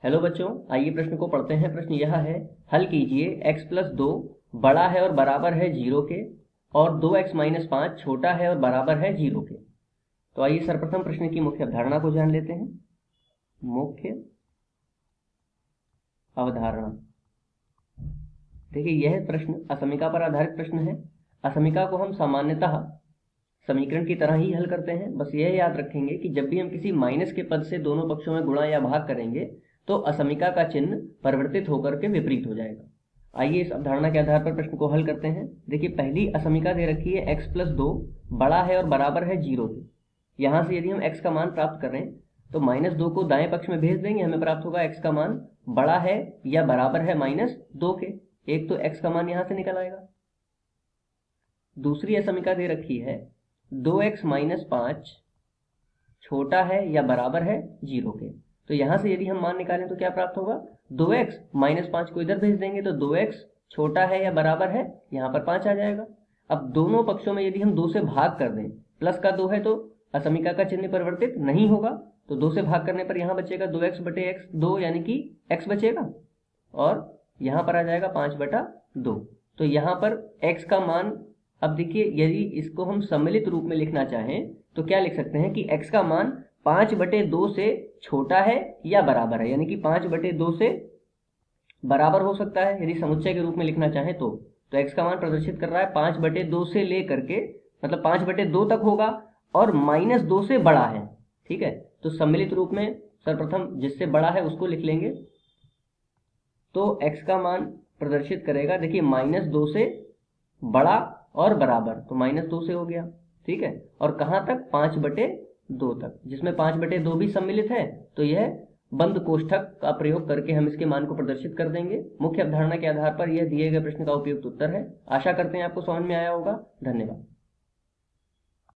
Hello बच्चों, आइए प्रश्न को पढ़ते हैं। प्रश्न यह है, हल कीजिए x प्लस 2 बड़ा है और बराबर है 0 के और 2x माइनस 5 छोटा है और बराबर है 0 के। तो आइए सर्वप्रथम प्रश्न की मुख्य अवधारणा को जान लेते हैं। मुख्य अवधारणा, देखिए यह प्रश्न असमीका पर आधारित प्रश्न है। असमीका को हम सामान्यतः समीकरण की तरह ही हल करते हैं। बस यह याद रखेंगे कि जब भी हम किसी माइनस के पद से दोनों पक्षों में गुणा या भाग करेंगे तो असमीका का चिन्ह परिवर्तित होकर के विपरीत हो जाएगा। आइए इस अवधारणा के आधार पर प्रश्न को हल करते हैं। देखिए पहली असमीका दे रखी है x प्लस 2 बड़ा है और बराबर है 0 के। यहाँ से यदि हम x का मान प्राप्त करें तो -2 को दाएं पक्ष में भेज देंगे, हमें प्राप्त होगा x का मान बड़ा है या बराबर है -2 के। एक तो x का मान यहाँ से निकल आएगा। दूसरी असमीका दे रखी है 2x माइनस 5 छोटा है या बराबर है 0 के। तो यहां से यदि हम मान निकालें तो क्या प्राप्त होगा, 2x माइनस 5 को इधर भेज देंगे तो 2x छोटा है या बराबर है, यहाँ पर 5 आ जाएगा। अब दोनों पक्षों में यदि हम 2 से भाग कर दें, प्लस का 2 है तो असमीका का चिन्ह परिवर्तित नहीं होगा, तो 2 से भाग करने पर यहाँ बचेगा 2x बटे x 2 यानी कि x बचेगा और यहाँ पर आ जाएगा 5/2। तो यहाँ पर x का मान, अब देखिए यदि इसको हम सम्मिलित रूप में लिखना चाहें तो क्या लिख सकते हैं कि x का मान 5/2 से छोटा है या बराबर है, यानी कि 5/2 से बराबर हो सकता है। यदि समुच्चय के रूप में लिखना चाहें तो x का मान प्रदर्शित कर रहा है 5/2 से लेकर के, मतलब 5/2 तक होगा और -2 से बड़ा है। ठीक है, तो सम्मिलित रूप में सर्वप्रथम जिससे बड़ा है उसको लिख लेंगे तो x का मान प्रदर्शित करेगा, देखिए -2 से बड़ा और बराबर, तो -2 से हो गया। ठीक है, और कहाँ तक, 5/2 तक, जिसमें 5/2 भी सम्मिलित है। तो यह बंद कोष्ठक का प्रयोग करके हम इसके मान को प्रदर्शित कर देंगे। मुख्य अवधारणा के आधार पर यह दिए गए प्रश्न का उपयुक्त उत्तर है। आशा करते हैं आपको समझ में आया होगा। धन्यवाद।